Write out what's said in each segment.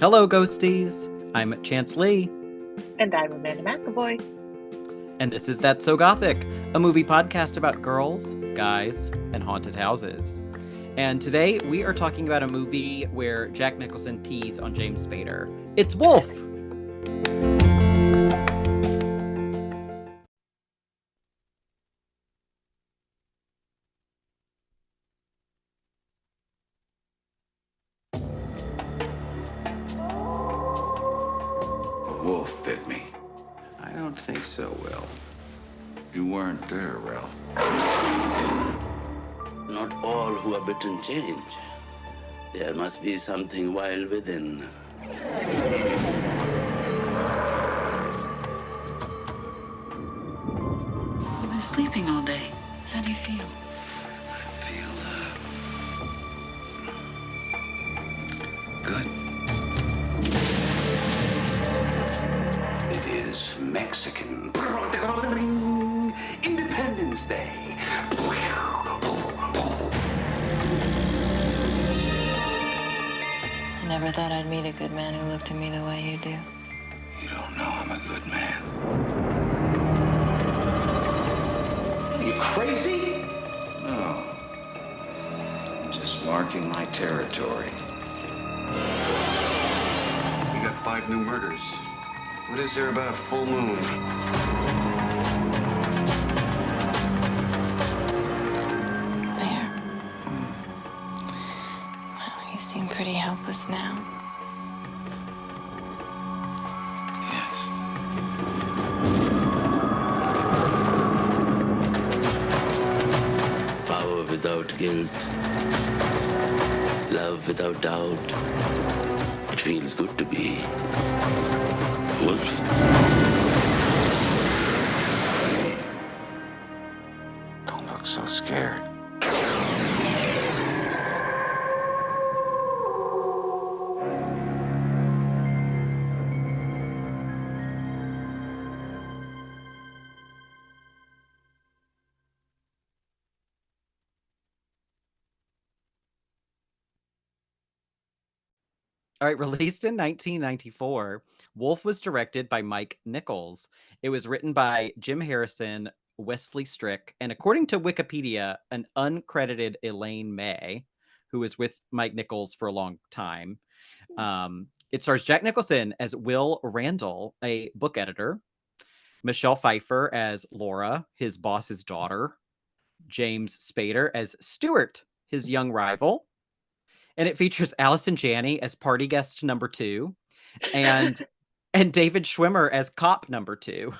Hello, ghosties. I'm Chance Lee, And I'm Amanda McAvoy. and this is That's So Gothic, a movie podcast about girls, guys, and haunted houses. And today we are talking about a movie where Jack Nicholson pees on James Spader. It's Wolf! A wolf bit me. I don't think so, Will. You weren't there, Ralph. Not all who are bitten change. There must be something wild within. You've been sleeping all day. How do you feel? Feel, good. It is Mexican Independence Day. I never thought I'd meet a good man who looked at me the way you do. You don't know I'm a good man. Are you crazy? No. I'm just marking my territory. We got 5 new murders. What is there about a full moon? There. Well, you seem pretty helpless now. Yes. Power without guilt. Love without doubt. It feels good to be wolf. Don't look so scared. All right, released in 1994, Wolf was directed by Mike Nichols. It was written by Jim Harrison, Wesley Strick, and according to Wikipedia, an uncredited Elaine May, who was with Mike Nichols for a long time. It stars Jack Nicholson as Will Randall, a book editor, Michelle Pfeiffer as Laura, his boss's daughter, James Spader as Stuart, his young rival, and it features Allison Janney as party guest number 2, and David Schwimmer as cop number 2.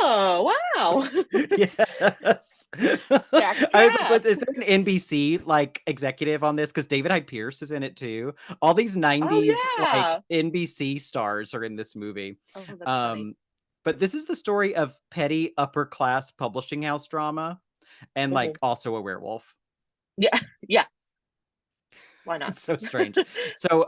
Oh, wow. Yes. Stacked I was like, cast. is there an NBC like executive on this? Because David Hyde Pierce is in it too. All these Oh, 90s like yeah. NBC stars are in this movie. Oh, that's funny. But this is the story of petty upper class publishing house drama and Mhm. like also a werewolf. Yeah, yeah. Why not? It's so strange. So,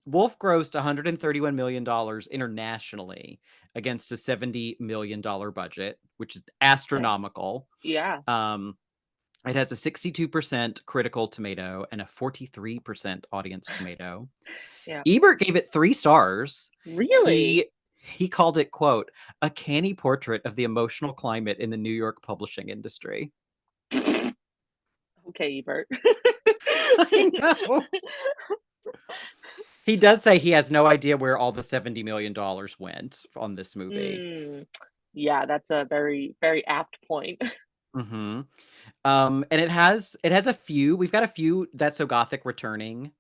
Wolf grossed $131 million internationally against a $70 million budget, which is Okay. astronomical. Yeah. Um, it has a 62% critical tomato and a 43% audience tomato. Yeah. Ebert gave it 3 stars. Really? He called it, quote, a canny portrait of the emotional climate in the New York publishing industry. Okay, Ebert. I know. He does say he has no idea where all the $70 million went on this movie. Yeah, that's a very, very apt point. Hmm. And it has a few. We've got a few That's So Gothic returning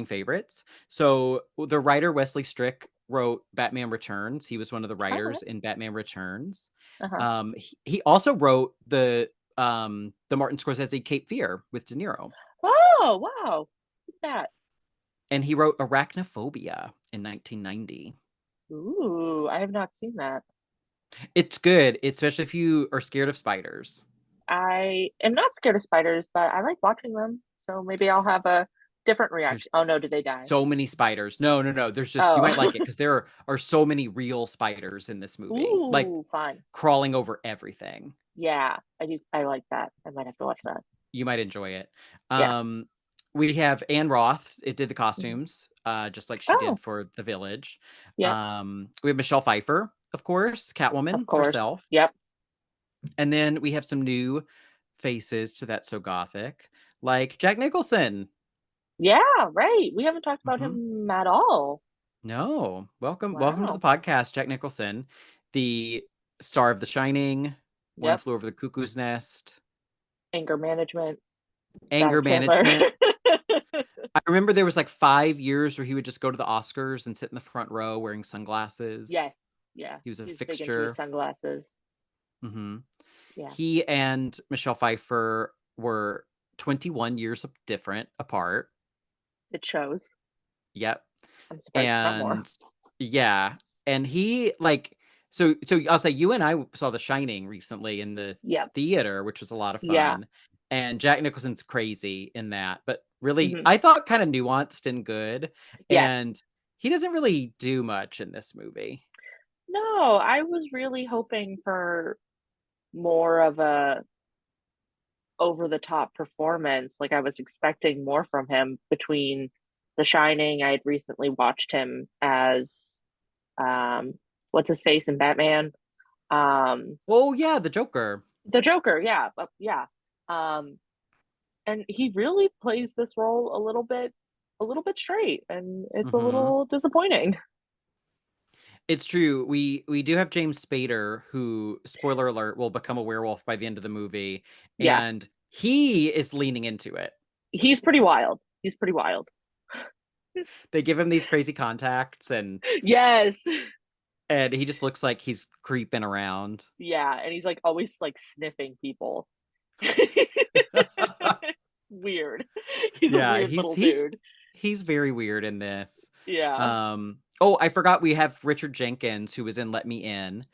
favorites. So the writer Wesley Strick wrote Batman Returns. He was one of the Okay. writers in Batman Returns. Uh-huh. He also wrote the Martin Scorsese Cape Fear with De Niro, Oh, wow. Look at that. and he wrote Arachnophobia in 1990. Ooh, I have not seen that. It's good, especially if you are scared of spiders. I am not scared of spiders, but I like watching them. So maybe I'll have a different There's reaction. Oh no, do they die? so many spiders. No, no, no. There's just you might like Oh. it because there are so many real spiders in this movie, like Ooh, fun. crawling over everything. Yeah, I do. I like that. I might have to watch that. You might enjoy it. Yeah. Um, We have Anne Roth. It did the costumes, just like she Oh, did for The Village. yep, We have Michelle Pfeiffer, of course, Catwoman of course. herself. Yep. And then we have some new faces to That So Gothic, like Jack Nicholson. Yeah, right. We haven't talked about Mhm. him at all. No, welcome to the Wow. podcast, Jack Nicholson, the star of The Shining, One Yep. Flew Over the Cuckoo's Nest, Anger management. Anger Adam Sandler. Management. I remember there was like 5 years where he would just go to the Oscars and sit in the front row wearing sunglasses. Yes. Yeah. He was a He's big into his fixture. sunglasses. hmm Yeah. He and Michelle Pfeiffer were 21 years different apart. It shows. Yep. I'm surprised it's not more. And yeah, and he like so I'll say you and I saw The Shining recently in the Yep. theater, which was a lot of Yeah. fun. And Jack Nicholson's crazy in that, but really Mhm. I thought kind of nuanced and good. Yes. And he doesn't really do much in this movie. No, I was really hoping for more of a over the top performance. Like I was expecting more from him between The Shining. I had recently watched him as um what's his face in Batman? Oh yeah, the Joker. The Joker, yeah. Yeah. Um and he really plays this role a little bit straight, and it's a hmm little disappointing. It's true. We do have James Spader, who, spoiler alert, will become a werewolf by the end of the movie, Yeah. and he is leaning into it. He's pretty wild. He's pretty wild. They give him these crazy contacts, Yes. and he just looks like he's creeping around. Yeah, and he's like always like sniffing people. Weird. He's a Yeah, weird little dude. he's very weird in this. Yeah. Oh, I forgot we have Richard Jenkins, who was in Let Me In.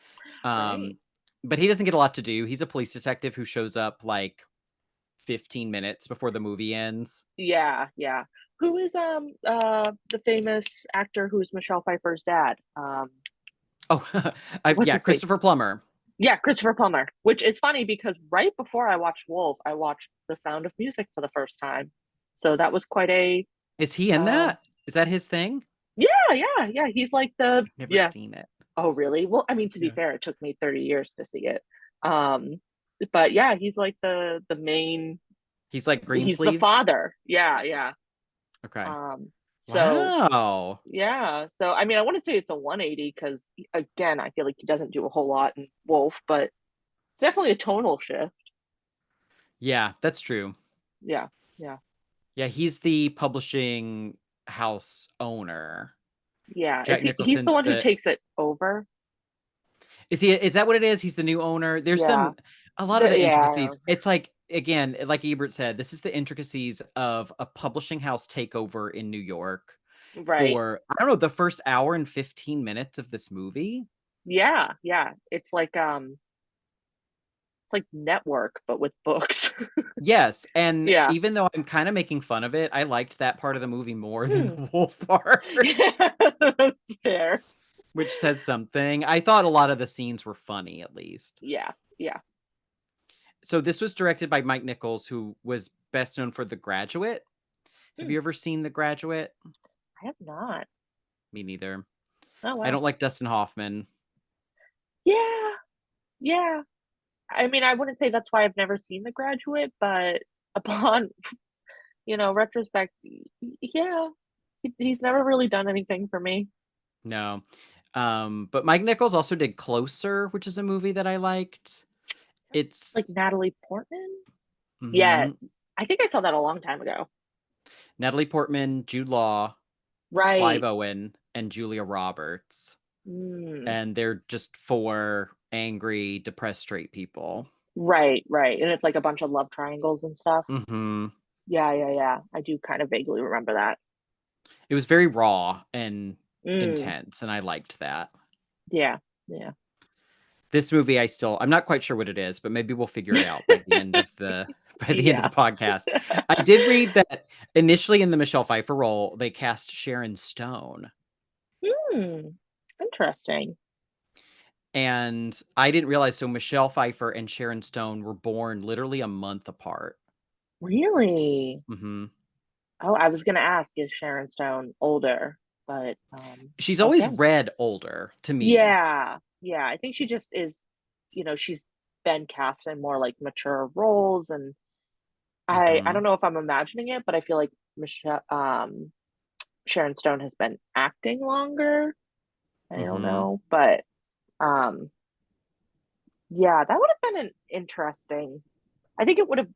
Right. But he doesn't get a lot to do. He's a police detective who shows up like 15 minutes before the movie ends. Yeah, yeah. Who is the famous actor who's Michelle Pfeiffer's dad? Oh, What's yeah, his face? Christopher Plummer. Yeah, Christopher Plummer, which is funny because right before I watched Wolf, I watched The Sound of Music for the first time. So that was quite a Is he in uh that? Is that his thing? yeah. He's like the Never seen it. Oh, really? Well, I mean, to be Yeah. fair, it took me 30 years to see it. Um, but yeah, he's like the main He's like he's the Greensleeves. father. Yeah, yeah. Okay. So Wow. yeah. So I mean, I wouldn't say it's a 180 because again, I feel like he doesn't do a whole lot in Wolf, but it's definitely a tonal shift. Yeah, that's true. Yeah, yeah. Yeah, he's the publishing house owner. Yeah. Jack He's the Nicholson's one who takes it over? is that what it is? He's the new owner. There's Yeah. a lot of the Yeah. intricacies. It's like, again, like Ebert said, this is the intricacies of a publishing house takeover in New York Right. for, I don't know, the first hour and 15 minutes of this movie. Yeah, yeah. It's like Network, but with books. Yes, and Yeah. even though I'm kind of making fun of it, I liked that part of the movie more than the wolf part, Yeah, that's fair. which says something. I thought a lot of the scenes were funny, at least. Yeah, yeah. So this was directed by Mike Nichols, who was best known for The Graduate. Have you ever seen The Graduate? I have not. Me neither. Oh, wow. I don't like Dustin Hoffman. Yeah, yeah. I mean, I wouldn't say that's why I've never seen The Graduate, but upon, retrospect, yeah, he's never really done anything for me. No. But Mike Nichols also did Closer, which is a movie that I liked. It's Like Natalie Portman? Mhm. Yes. I think I saw that a long time ago. Natalie Portman, Jude Law, Right. Clive Owen, and Julia Roberts. Mm. And they're just 4 angry, depressed straight people. Right, right. And it's like a bunch of love triangles and stuff. hmm Yeah. I do kind of vaguely remember that. It was very raw and Mm. intense, and I liked that. Yeah. This movie, I'm not quite sure what it is, but maybe we'll figure it out by the end of the end of the podcast. I did read that initially in the Michelle Pfeiffer role, they cast Sharon Stone. Interesting. And I didn't realize, so Michelle Pfeiffer and Sharon Stone were born literally a month apart. Really? hmm Oh, I was gonna ask, is Sharon Stone older? But She's always okay. read older to me. Yeah. Yeah. I think she just is, she's been cast in more like mature roles, and I Mhm. don't know if I'm imagining it, but I feel like Michelle Sharon Stone has been acting longer. I don't Mhm. know, but um yeah, that would have been an interesting. I think it would have.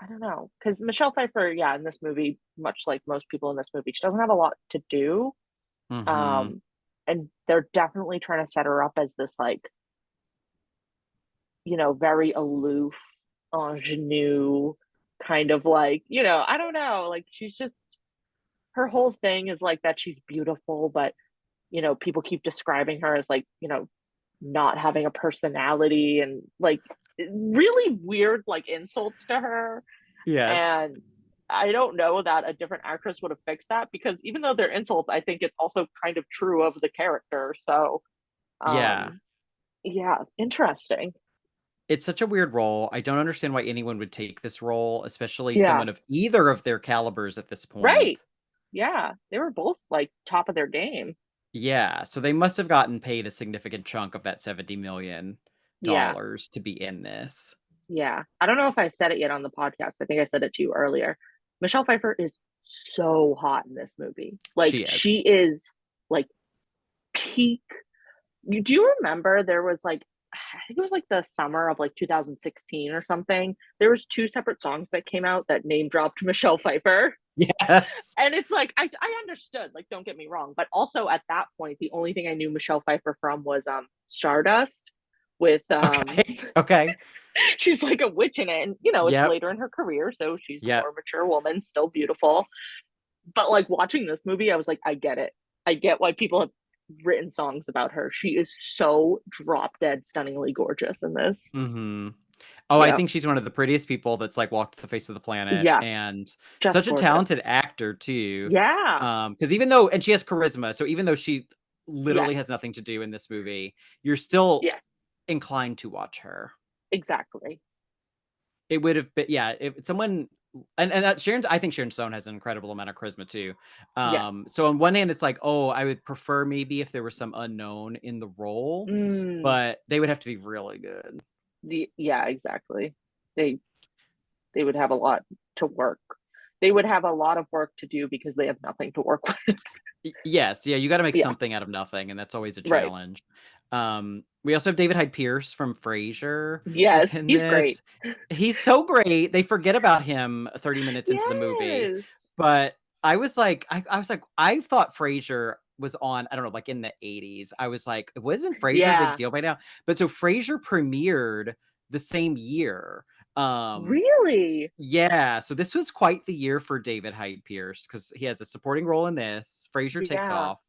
I don't know, because Michelle Pfeiffer, yeah, in this movie, much like most people in this movie, she doesn't have a lot to do. Mhm. Um, and they're definitely trying to set her up as this like, very aloof, ingenue kind of like, I don't know, like she's just her whole thing is like that she's beautiful, but people keep describing her as like, not having a personality and like really weird like insults to her. Yes. And I don't know that a different actress would have fixed that, because even though they're insults, I think it's also kind of true of the character. So, Yeah. um, yeah, interesting. It's such a weird role. I don't understand why anyone would take this role, especially Yeah, someone of either of their calibers at this right. point. Yeah, they were both like top of their game. Yeah, so they must have gotten paid a significant chunk of that Yeah, $70 million to be in this. yeah. I don't know if I've said it yet on the podcast. I think I said it to you earlier. Michelle Pfeiffer is so hot in this movie. Like She is. she is like peak. Do you remember there was like, I think it was like the summer of like 2016 or something. There was two separate songs that came out that name dropped Michelle Pfeiffer. Yes. And it's like I understood, like don't get me wrong, but also at that point the only thing I knew Michelle Pfeiffer from was Stardust with Okay. Okay. she's like a witch in it, and it's Yep. later in her career, so she's a Yep. more mature woman, still beautiful. But like watching this movie, I was like, I get it. I get why people have written songs about her. She is so drop dead stunningly gorgeous in this. Mhm. Oh, I Yeah. think she's one of the prettiest people that's, like, walked the face of the planet, Yeah. and Just such a gorgeous. talented actor too. Yeah. Because even though and she has charisma, so even though she literally Yes. has nothing to do in this movie, you're still Yeah. inclined to watch her. Exactly. It would have been yeah, if someone and that Sharon I think Sharon Stone has an incredible amount of charisma too. Yes. So on one hand, it's like, oh, I would prefer maybe if there was some unknown in the role, Mm, but they would have to be really good. yeah, exactly. They they would have a lot to work. They would have a lot of work to do because they have nothing to work with. Yes, yeah, you gotta make Yeah. something out of nothing, and that's always a Right. challenge. We also have David Hyde Pierce from Frasier is Yes. in He's great. this. He's so great. They forget about him 30 minutes into the movie, Yes. but I was like, I thought Frasier was on, I don't know, like in the 80s. I was like, wasn't Frasier a big Yeah. deal by now? But so Frasier premiered the same year. Um, Really? yeah, so this was quite the year for David Hyde Pierce because he has a supporting role in this. Frasier takes Yeah. off,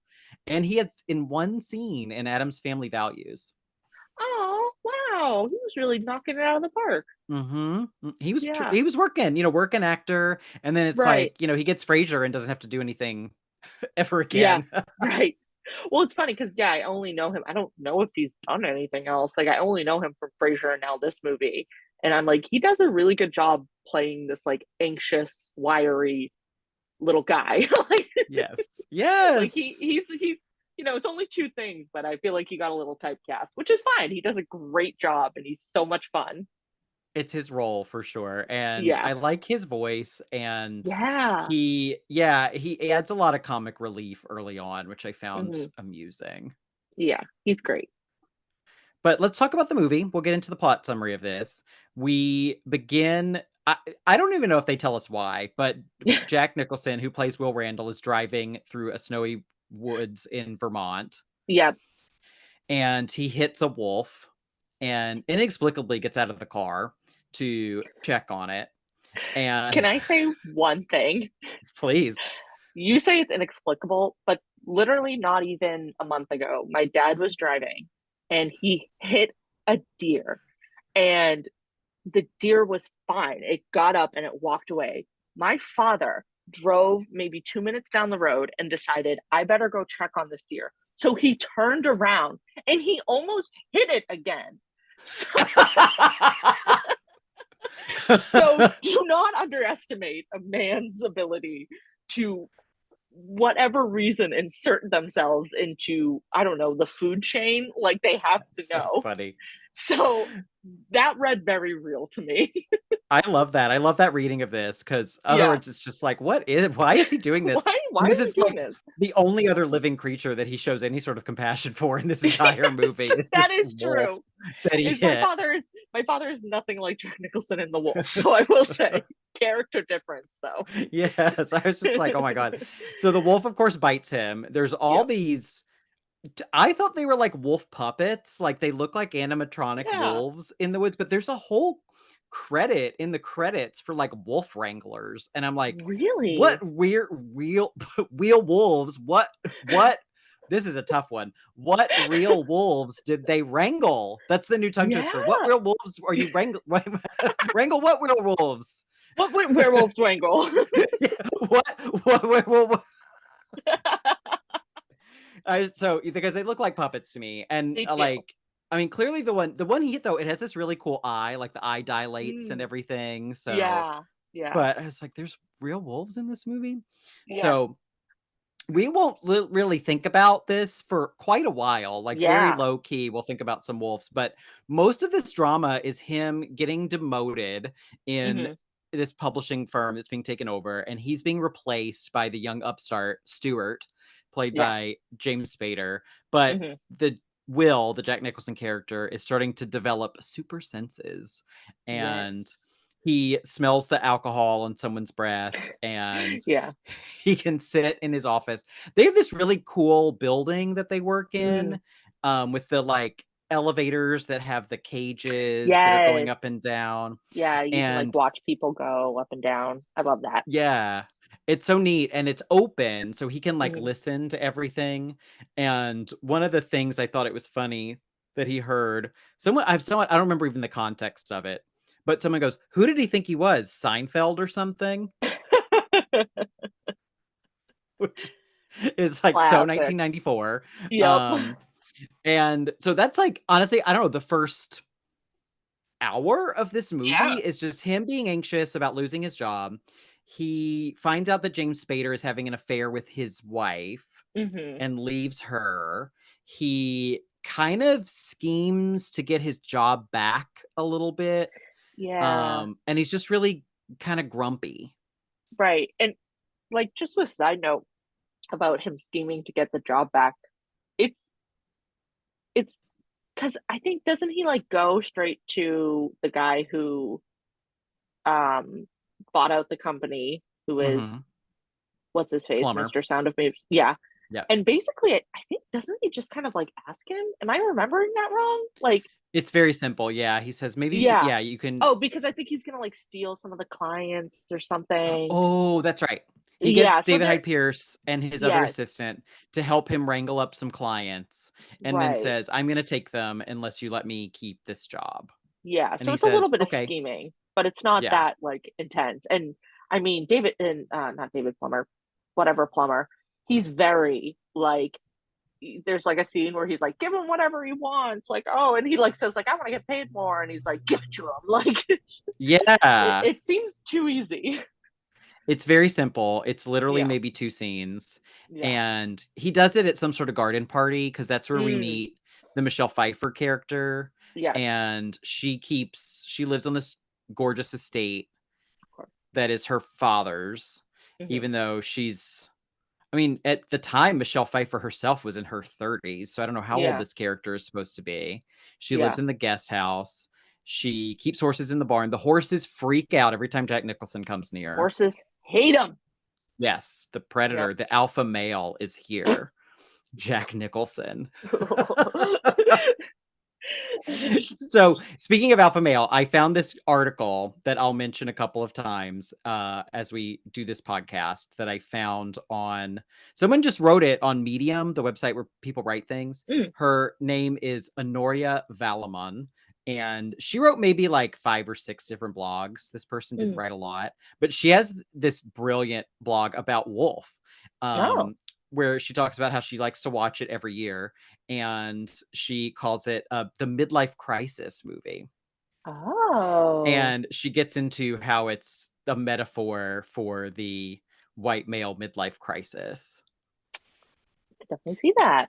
and he has in one scene in Adam's Family Values. Oh, wow. He was really knocking it out of the park. He was Yeah. he was working, working actor, and then it's Right. like, he gets Frasier and doesn't have to do anything ever Yeah. again. Right. Well, it's funny because yeah, I only know him. I don't know if he's done anything else. Like I only know him from Frasier and now this movie. And I'm like, he does a really good job playing this like anxious, wiry little guy. Yes. Like Yes. he's it's only two things, but I feel like he got a little typecast, which is fine. He does a great job and he's so much fun. It's his role for sure, and Yeah. I like his voice, and Yeah. he adds a lot of comic relief early on, which I found Mhm. amusing. Yeah. He's great. But let's talk about the movie. We'll get into the plot summary of this. We begin I don't even know if they tell us why, but Jack Nicholson, who plays Will Randall, is driving through a snowy woods in Vermont, Yeah. and he hits a wolf and inexplicably gets out of the car to check on it. Can And I say one thing? please. You say it's inexplicable, but literally not even a month ago, my dad was driving and he hit a deer, and the deer was fine. It got up and it walked away. My father drove maybe 2 minutes down the road and decided, I better go check on this deer. So he turned around and he almost hit it again. So So do not underestimate a man's ability to, whatever reason, insert themselves into, I don't know, the food chain. Like, they have to So know. funny. So that read very real to me. I love that. I love that reading of this because other Yeah. words, it's just like, why is he doing this? Why And is this he is doing like this? the only other living creature that he shows any sort of compassion for in this entire Yes, movie is that this is wolf true. that he Is my hit. father is nothing like Jack Nicholson in The Wolf. So I will say, character difference though. Yes, I was just like, oh my god. So the wolf, of course, bites him. There's all Yep. these. I thought they were like wolf puppets, like they look like animatronic Yeah. wolves in the woods, but there's a whole credit in the credits for like wolf wranglers, and I'm like, what Really? weird real real wolves? What? This is a tough one. What real wolves did they wrangle? That's the new tongue Yeah. twister. What real wolves are you wrangle? Wrangle what real wolves? What werewolf wrangle? Yeah, what so because they look like puppets to me, and They do. like, I mean, clearly the one he hit though, it has this really cool eye, like the eye dilates and Mm, everything. So, yeah. Yeah. but I was like, there's real wolves in this movie, Yeah. so we won't really think about this for quite a while, like very Yeah. low key. We'll think about some wolves, but most of this drama is him getting demoted in Hmm. this publishing firm that's being taken over, and he's being replaced by the young upstart Stuart, played Yeah. by James Spader. But Hmm. the Jack Nicholson character, is starting to develop super senses, Yes. and he smells the alcohol on someone's breath, and Yeah. he can sit in his office. They have this really cool building that they work in, Mm. with the like elevators that have the cages that are going up Yes. and down. Yeah, you can like And watch people go up and down. I love that. yeah, it's so neat, and it's open, so he can like Hmm. listen to everything. And one of the things I thought it was funny that he heard, someone, I don't remember even the context of it, but someone goes, "Who did he think he was? Seinfeld or something?" Which is like so Classic. 1994. Yep. Um, and so that's like, honestly, I don't know, the first hour of this movie Yeah. is just him being anxious about losing his job. He finds out that James Spader is having an affair with his wife Hmm. and leaves her. He kind of schemes to get his job back a little bit. Yeah. And he's just really kind of grumpy. Right. And like, just a side note about him scheming to get the job back. It's it's because I think, doesn't he like go straight to the guy who um bought out the company, who is, Mhm. what's his face, Plumber. Mr. Sound of Maybe? Yeah. Yeah. And basically, I think, doesn't he just kind of like ask him? Am I remembering that wrong? Like, It's very simple. Yeah. He says, maybe, yeah. yeah, you can. Oh, because I think he's gonna like steal some of the clients or something. Oh, that's right. He Yeah. gets So David there. Hyde Pierce and his other Yes. assistant to help him wrangle up some clients, and then Right. says, "I'm gonna take them unless you let me keep this job." Yeah. And So he it's a little says, bit of "Okay." scheming, but it's not Yeah. that like intense. And I mean, David and not David Plummer, whatever Plummer. He's very like, there's like a scene where he's like, give him whatever he wants, like, oh, and he like says like, I want to get paid more, and he's like, give it to him. Like, Yeah. it seems too easy. It's very simple. It's literally Yeah. maybe 2 scenes, Yeah. and he does it at some sort of garden party because that's where we Mm, meet the Michelle Pfeiffer character, yes. and she lives on this gorgeous estate Of course. that is her father's, Hmm. even though I mean, at the time, Michelle Pfeiffer herself was in her 30s, so I don't know how old Yeah. this character is supposed to be. She Yeah. lives in the guest house. She keeps horses in the barn. The horses freak out every time Jack Nicholson comes near. Horses hate him. Yes, the predator, Yep. the alpha male is here. Jack Nicholson. So, speaking of alpha male, I found this article that I'll mention a couple of times as we do this podcast, that I found on, someone just wrote it on Medium, the website where people write things. Mm. Her name is Honoria Valamon, and she wrote maybe like 5 or 6 different blogs. This person didn't Mm. write a lot, but she has this brilliant blog about Wolf. Oh. Where she talks about how she likes to watch it every year, and she calls it the midlife crisis movie. Oh, And she gets into how it's a metaphor for the white male midlife crisis. I definitely see that.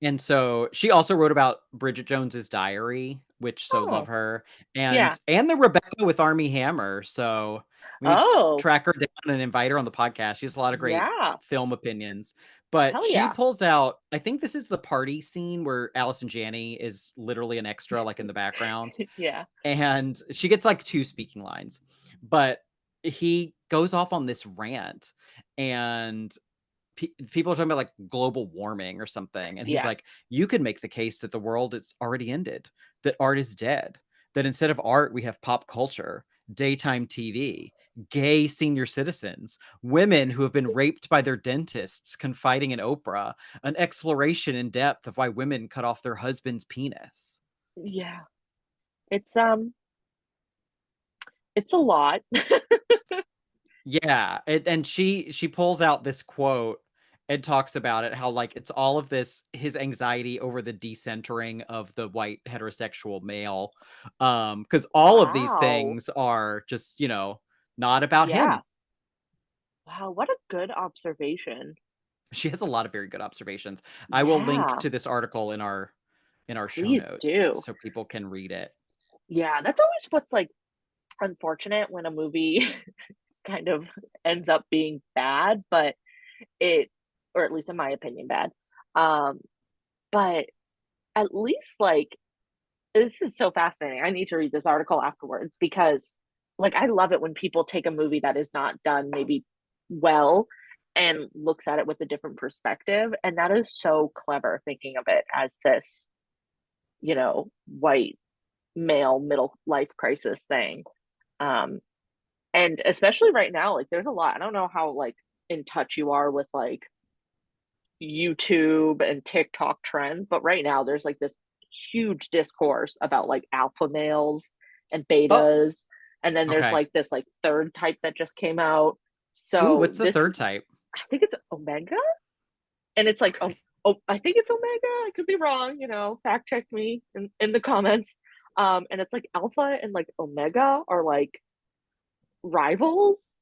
And so she also wrote about Bridget Jones's Diary, which so love Oh, her, yeah. and the Rebecca with Army Hammer. So we need to Oh, track her down and invite her on the podcast. She has a lot of great yeah. film opinions. But Hell she yeah. pulls out, I think this is the party scene where Allison Janney is literally an extra, like in the background. Yeah. And she gets like 2 speaking lines. But he goes off on this rant, and people are talking about like global warming or something, and he's Yeah. like, you could make the case that the world is already ended, that art is dead, that instead of art we have pop culture, daytime TV, gay senior citizens, women who have been raped by their dentists confiding in Oprah, an exploration in depth of why women cut off their husband's penis. Yeah. It's it's a lot. Yeah, and she pulls out this quote and talks about it, how like it's all of this, his anxiety over the decentering of the white heterosexual male, because all of these Wow. things are just, not about Yeah. him. Wow, what a good observation. She has a lot of very good observations. I will link Yeah, to this article in our show please notes do. so people can read it. Yeah, that's always what's, like, unfortunate when a movie kind of ends up being bad, but it or at least in my opinion, bad. Um, but at least, like this is so fascinating. I need to read this article afterwards because, like, I love it when people take a movie that is not done maybe well and looks at it with a different perspective, and that is so clever thinking of it as this, white male middle life crisis thing. Um, and especially right now, like there's a lot. I don't know how like in touch you are with like YouTube and TikTok trends, but right now there's like this huge discourse about like alpha males and Oh, betas. And then there's okay. like this like third type that just came out. Ooh, So what's the this, third type? I think it's Omega, and it's like, oh, oh, I think it's Omega. I could be wrong, fact check me in the comments. And it's like Alpha and like Omega are like rivals,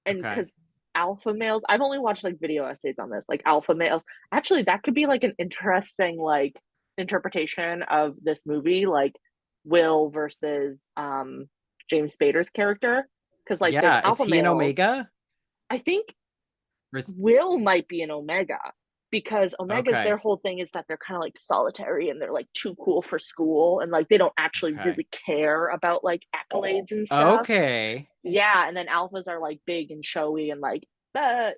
and Okay. because alpha males, I've only watched like video essays on this, like alpha males. Actually, that could be like an interesting like interpretation of this movie, like Will versus James Spader's character. Because like there's Yeah, is alpha he an males. Omega? I think Or is- Will might be an Omega because Omega's their Okay. whole thing is that they're kind of like solitary and they're like too cool for school and like they don't actually Okay. really care about like accolades and stuff. Okay. Yeah, and then alphas are like big and showy and like that.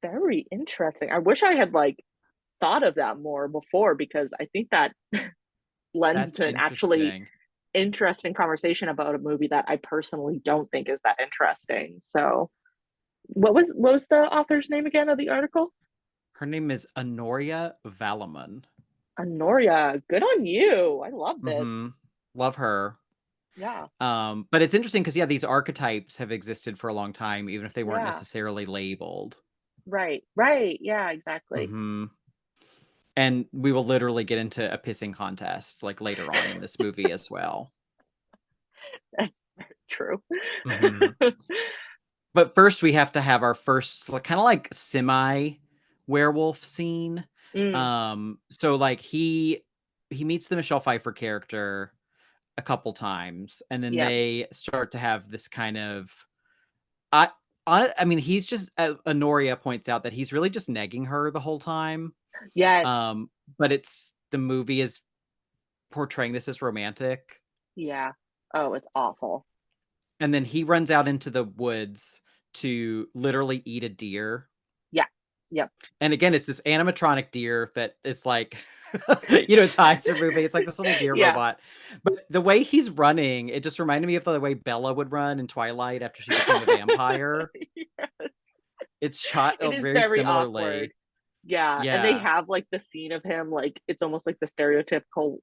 Very interesting. I wish I had like thought of that more before because I think that lends That's to an actually interesting. interesting conversation about a movie that I personally don't think is that interesting. So, what was the author's name again of the article? Her name is Honoria Valaman. Honoria. Good on you. I love this. Love her. Yeah. But it's interesting because, yeah, these archetypes have existed for a long time, even if they weren't Yeah. necessarily labeled. Right. Right. Yeah, exactly. And we will literally get into a pissing contest like later on in this movie as well. That's true. Mhm. But first, we have to have our first kind of like semi werewolf scene. Mm, So like he meets the Michelle Pfeiffer character a couple times, and then yep. they start to have this kind of I mean, he's just Honoria points out that he's really just negging her the whole time. Yes. Um, but it's the movie is portraying this as romantic. Yeah. Oh, it's awful. And then he runs out into the woods to literally eat a deer. Yeah. Yep. And again, it's this animatronic deer that is like, it's Heiser movie. It's like this little deer Yeah. robot. But the way he's running, it just reminded me of the way Bella would run in Twilight after she became a vampire. Yes. It's shot It is very very awkward. similarly. Yeah, and they Yeah. have like the scene of him like it's almost like the stereotypical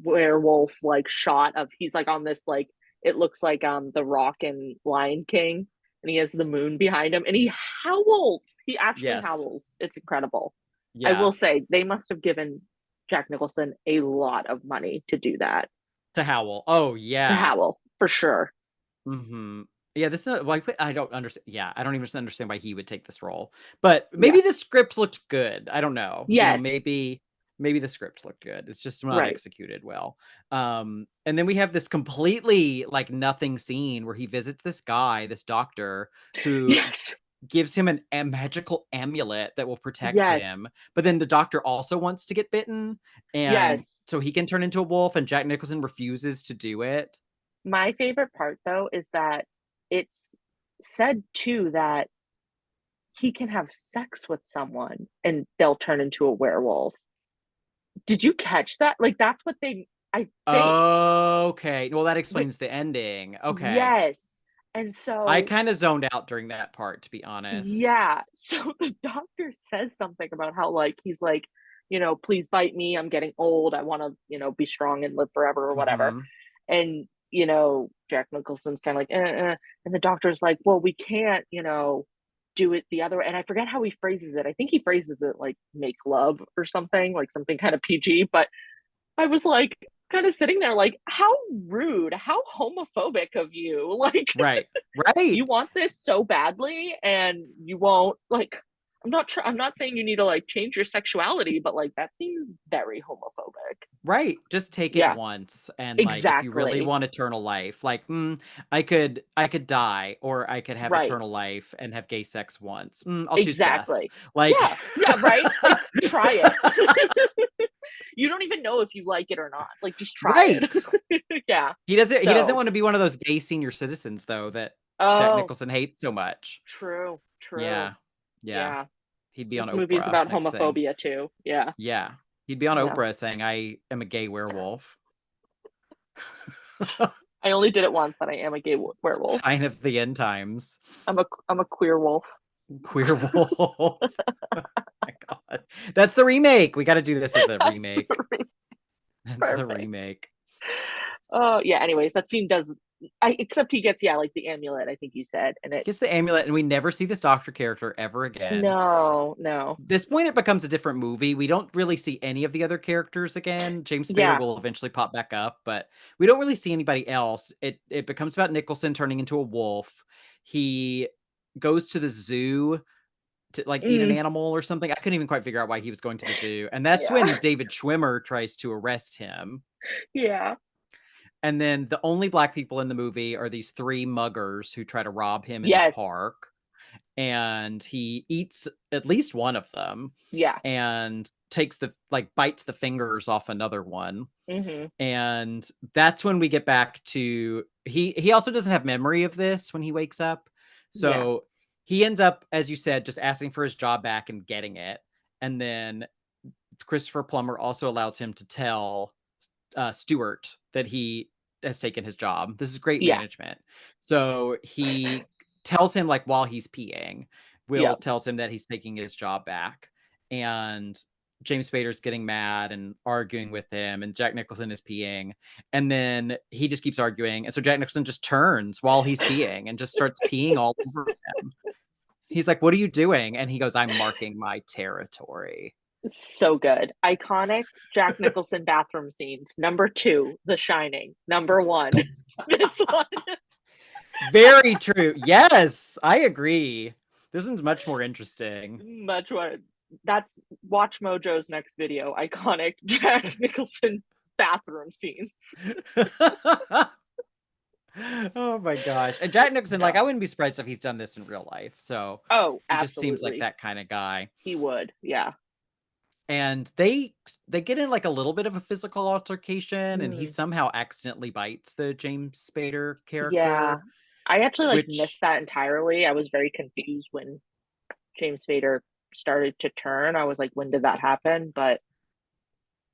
werewolf like shot of he's like on this like it looks like the Rock and Lion King and he has the moon behind him and he howls. He actually Yes. howls. It's incredible. I Yeah. will say they must have given Jack Nicholson a lot of money to do that. To Howl. Oh, To yeah. Howl, for sure. Mhm. Yeah, this is like I don't understand. Yeah, I don't even understand why he would take this role. But Yeah. maybe the script looked good. I don't know. Yes. Maybe the script looked good. It's just not Right. executed well. And then we have this completely like nothing scene where he visits this guy, this doctor, who Yes. gives him a magical amulet that will protect Yes. him. But then the doctor also wants to get bitten, and Yes. so he can turn into a wolf, and Jack Nicholson refuses to do it. My favorite part though is that it's said too that he can have sex with someone and they'll turn into a werewolf. Did you catch that? Like that's what they I think. Okay. Well, that But explains the ending. Okay. yes. And I so kinda zoned out during that part, to be honest. yeah, so the doctor says something about how like he's like, "Please bite me. I'm getting old. I want to, be strong and live forever or whatever." Mhm. And, Jack Nicholson's kind of like, and the doctor's like, well, we can't, do it the other way. And I forget how he phrases it. I think he phrases it like make love or something, like something kind of PG. But I was like, kind of sitting there like, how rude, how homophobic of you. Like, Right. Right. you want this so badly and you won't, like, I'm not saying you need to like change your sexuality, but like that seems very homophobic. Right. Just take it Yeah, once, and, like, if you really exactly. want eternal life, like, I could die, or I could have Right. eternal life and have gay sex once. I'll choose death. Exactly. Like Yeah, yeah, right? Like, try it. You don't even know if you like it or not, like, just try Right. it. Yeah, He doesn't so wanna be one of those gay senior citizens, though, that Jack oh, Nicholson hates so much. true, true. Yeah. Yeah. Yeah, He'd be on this movie's Oprah about next thing. homophobia too. Yeah, Yeah. He'd be on yeah. Oprah saying, "I am a gay werewolf." I only did it once, but I am a gay werewolf. Sign of the end times. I'm a queer wolf. Queer wolf. My god. That's the remake. We gotta do this as a remake. That's the Perfect. remake. Oh, yeah, anyways, that scene does except he gets, yeah, like, the amulet, I think you said, and it Gets the amulet, and we never see this doctor character ever again. no, no. This point, it becomes a different movie. We don't really see any of the other characters again. James Spader Yeah, will eventually pop back up, but we don't really see anybody else. It becomes about Nicholson turning into a wolf. He goes to the zoo to, like, eat an mm, animal or something. I couldn't even quite figure out why he was going to the zoo, and that's yeah, when David Schwimmer tries to arrest him. yeah. And then the only black people in the movie are these 3 muggers who try to rob him in the Yes. park, and he eats at least one of them Yeah. and takes bites the fingers off another one. Mhm. And that's when we get back to he also doesn't have memory of this when he wakes up. Yeah. So he ends up, as you said, just asking for his job back and getting it. And then Christopher Plummer also allows him to tell Stewart that he has taken his job. This is great Yeah. management. So he tells him, like, while he's peeing, Will Yep. tells him that he's taking his job back. And James Spader's getting mad and arguing with him, and Jack Nicholson is peeing. And then he just keeps arguing. And so Jack Nicholson just turns while he's peeing and just starts peeing all over him. He's like, "What are you doing?" And he goes, "I'm marking my territory." It's so good. Iconic Jack Nicholson bathroom scenes. Number 2, The Shining. Number 1, this one. Very true. Yes, I agree. This one's much more interesting. Much more. That's Watch Mojo's next video. Iconic Jack Nicholson bathroom scenes. Oh my gosh. And Jack Nicholson, like, Yeah. I wouldn't be surprised if he's done this in real life. So Oh, he just seems like absolutely. that kind of guy. He would. Yeah. And they get in like a little bit of a physical altercation, and he Mm. somehow accidentally bites the James Spader Yeah. character, I actually, like, missed which that entirely. I was very confused when James Spader started to turn. I was like, "When did that happen?" But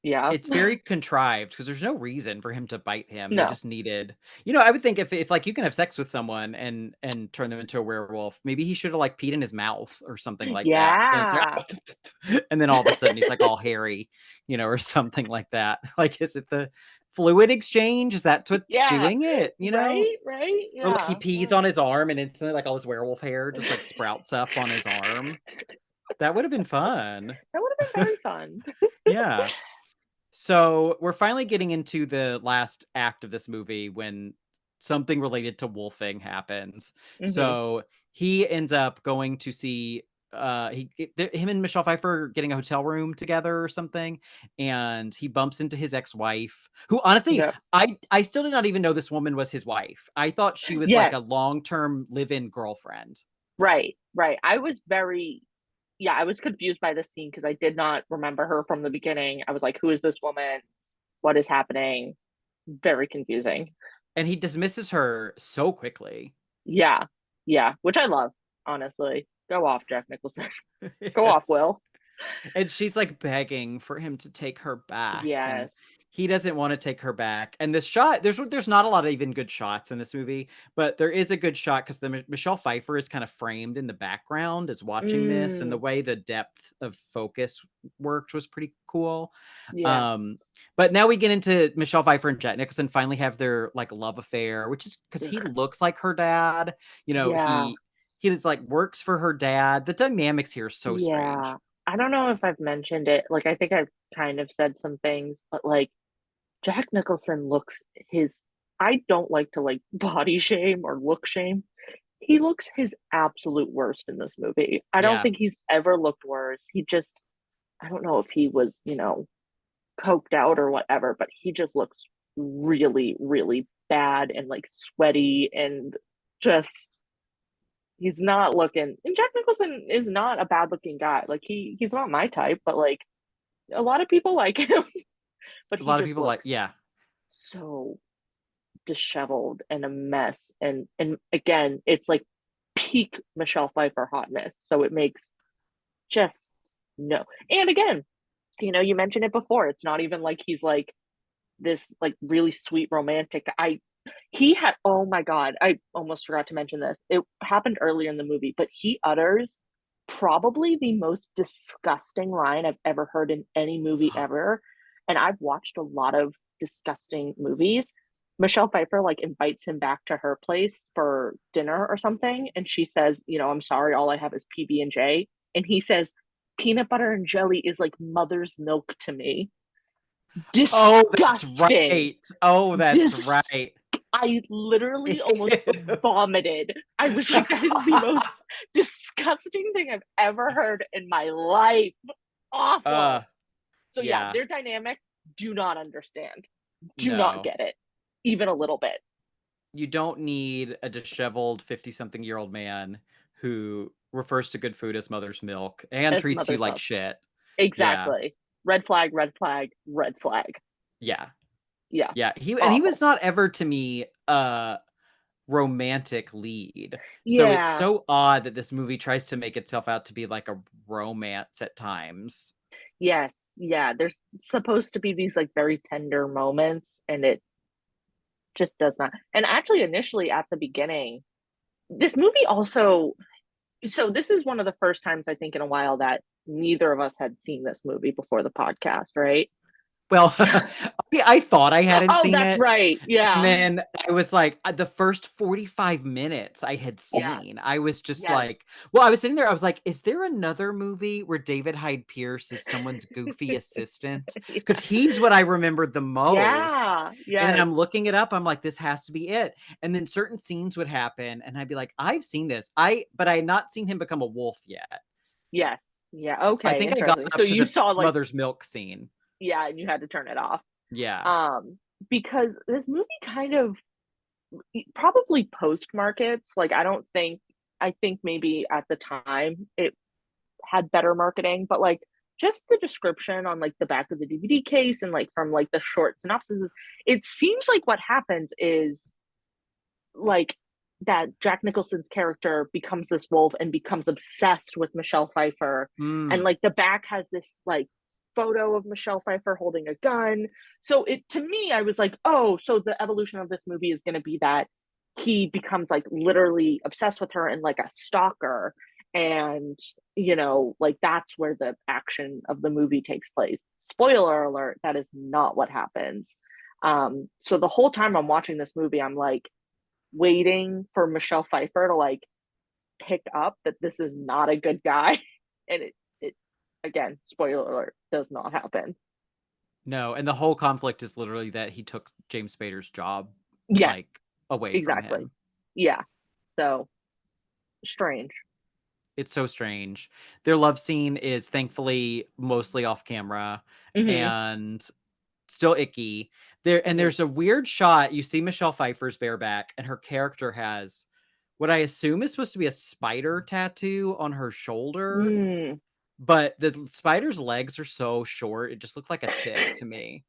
yeah. it's very contrived because there's no reason for him to bite him. They No. just needed, I would think if like you can have sex with someone and turn them into a werewolf, maybe he should have like peed in his mouth or something like that. And it's Yeah. like, and then all of a sudden he's like all hairy, or something like that. Like, is it the fluid exchange? Is that what's Yeah. doing it? Right, right, Or like he yeah, pees yeah. on his arm and instantly like all his werewolf hair just like sprouts up on his arm. That would have been fun. That would have been very fun. Yeah. So we're finally getting into the last act of this movie when something related to wolfing happens. Hmm. So he ends up going to see him and Michelle Pfeiffer getting a hotel room together or something, and he bumps into his ex-wife, who honestly Yep. I still did not even know this woman was his wife. I thought she was like a Yes. long-term live-in girlfriend. Right. Right. I was very, yeah, I was confused by this scene because I did not remember her from the beginning. I was like, who is this woman? What is happening? Very confusing. And he dismisses her so quickly. Yeah. Yeah. Which I love, honestly. Go off, Jack Nicholson. Go off, Yes. Will. And she's like begging for him to take her back, and Yes. he doesn't want to take her back. And this shot, there's not a lot of even good shots in this movie, but there is a good shot because Michelle Pfeiffer is kind of framed in the background as watching this, and the Mm, way the depth of focus worked was pretty cool. yeah. Um, but now we get into Michelle Pfeiffer and Jack Nicholson finally have their like love affair, which is because he Ugh. looks like her dad. You know, Yeah. he is like works for her dad. The dynamics here are so strange. Yeah. I don't know if I've mentioned it. Like, I think I've kind of said some things, but like, Jack Nicholson looks his, I don't like to like body shame or look shame. He looks his absolute worst in this movie. I don't Yeah. think he's ever looked worse. He just, I don't know if he was, coked out or whatever, but he just looks really, really bad and like sweaty and just he's not looking. And Jack Nicholson is not a bad looking guy. Like he's not my type, but like a lot of people like him. But A he lot of just people like, looks yeah. so disheveled and a mess. And again, it's like peak Michelle Pfeiffer hotness. So it makes just no. And again, you mentioned it before. It's not even like he's like this like really sweet romantic. He had, oh my god, I almost forgot to mention this. It happened earlier in the movie, but he utters probably the most disgusting line I've ever heard in any movie ever. And I've watched a lot of disgusting movies. Michelle Pfeiffer like invites him back to her place for dinner or something, and she says, I'm sorry, all I have is PB&J. And he says, peanut butter and jelly is like mother's milk to me. Oh, that's Disgusting. right. Oh, that's Dis right. I literally almost Ew. vomited. I was like, that is the most disgusting thing I've ever heard in my life. Uh, Awful. So yeah, yeah. their dynamic, do not understand. Do not No. get it. Even a little bit. You don't need a disheveled 50-something-year-old man who refers to good food as mother's milk and As treats you mother's like love. shit. Yeah. Exactly. Red flag, red flag, red flag. Yeah. Yeah. Yeah. He was Awful. not ever to me a romantic lead. So it's Yeah. so odd that this movie tries to make itself out to be like a romance at times. Yes. Yeah. There's supposed to be these like very tender moments, and it just does not. And actually, initially at the beginning, this movie also, so this is one of the first times I think in a while that neither of us had seen this movie before the podcast, right? Well, So, I thought I hadn't oh, seen that's it. right. And Yeah. then I was like, the first 45 minutes I had Yeah. seen, I was just Yes. like, well, I was sitting there, I was like, is there another movie where David Hyde Pierce is someone's goofy assistant? Because Yeah. he's what I remembered the most. Yeah. And then Yes. I'm looking it up, I'm like, this has to be it. And then certain scenes would happen, and I'd be like, I've seen this. But I had not seen him become a wolf yet. Yes. Yeah. I Okay. think I got Interesting. So up to you the saw like, mother's milk scene. yeah, and you had to turn it off. Yeah. Because this movie kind of probably post markets. Like, I think maybe at the time it had better marketing, but like just the description on like the back of the DVD case and like from like the short synopsis, it seems like what happens is like that Jack Nicholson's character becomes this wolf and becomes obsessed with Michelle Pfeiffer. And Mm. like the back has this like photo of Michelle Pfeiffer holding a gun. So it to me, I was like, oh, so the evolution of this movie is going to be that he becomes like literally obsessed with her and like a stalker. And, like that's where the action of the movie takes place. Spoiler alert, that is not what happens. So the whole time I'm watching this movie, I'm like, waiting for Michelle Pfeiffer to like pick up that this is not a good guy. And it again, spoiler alert, does not happen. No, and the whole conflict is literally that he took James Spader's job, Yes, like, away from exactly. him. Yeah. So strange. It's so strange. Their love scene is thankfully mostly off camera Hmm. and still icky. Hmm. There's a weird shot. You see Michelle Pfeiffer's bareback, and her character has what I assume is supposed to be a spider tattoo on her shoulder, Mm. but the spider's legs are so short, it just looks like a tick to me.